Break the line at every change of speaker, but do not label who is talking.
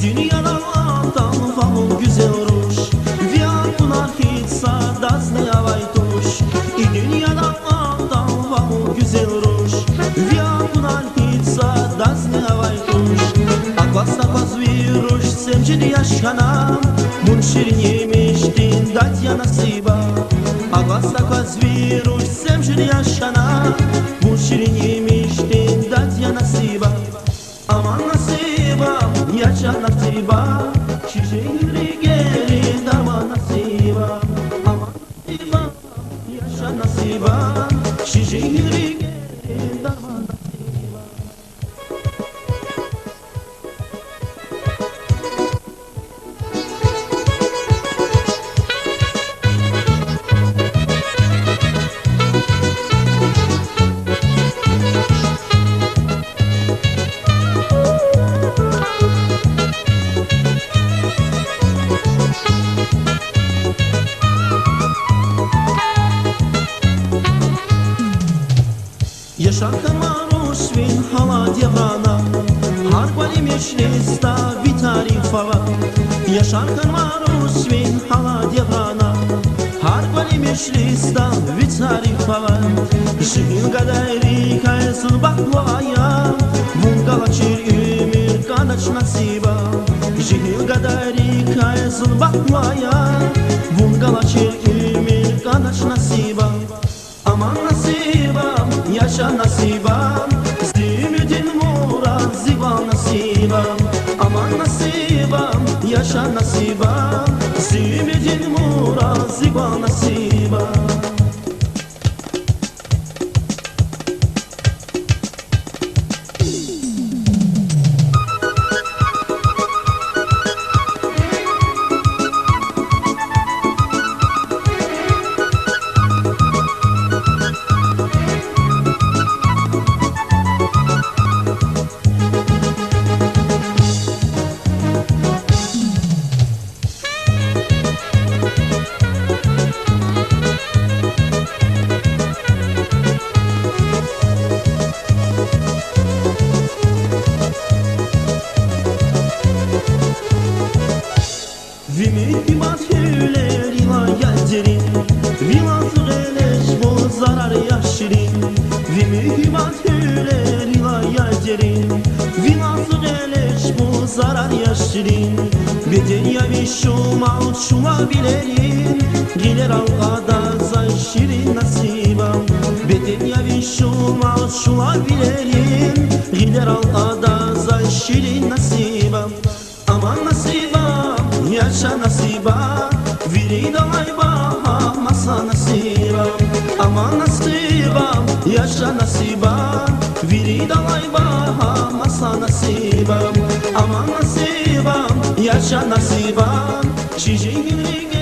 Dünyada tam famul güzel ruş Viyatuna hiç sadas ne avaytuş Dünyada tam famul güzel ruş Viyatuna hiç sadas ne avaytuş Akvas viruş semcili yaşana Mun şirinyemiştin dat ya nasiba Akvas viruş semcili yaşana Mun şirinyemiştin dat ya nasiba Aman nasiba, yaşa nasiba Şişeğiri geri darma nasiba Aman nasiba, yaşa nasiba Şişeğiri geri darma nasiba Yaşarka maruş vin hala devrana Harbali meşlista bir tarifava Yaşarka maruş vin hala devrana Harbali meşlista bir tarifava Şıhın kaderi kaysın bakvaya Vungala çir ümür kadaç nasiba Şıhın kaderi kaysın bakvaya Vungala çir ümür kadaç nasiba Aman nasibam, yaşa nasibam Zümrüdün murat ziva nasibam Aman nasibam, yaşa nasibam Zümrüdün murat ziva nasibam Vimihtimat hüleri la gelcerin Vilatı geleş bu zarar yaşirin Vimihtimat hüleri la gelcerin Vilatı geleş bu zarar yaşirin Beden yavi şuma uçuma bilerin Giler algada zay şirin nasibam Beden yavi şuma uçuma bilerin Giler algada zay şirin nasibam Aman nasibam yaşa nasiba Viri dalay baha masa nasiba Aman nasibam yaşa nasiba Viri dalay baha masa nasiba Aman nasibam yaşa nasiba Şişeğiri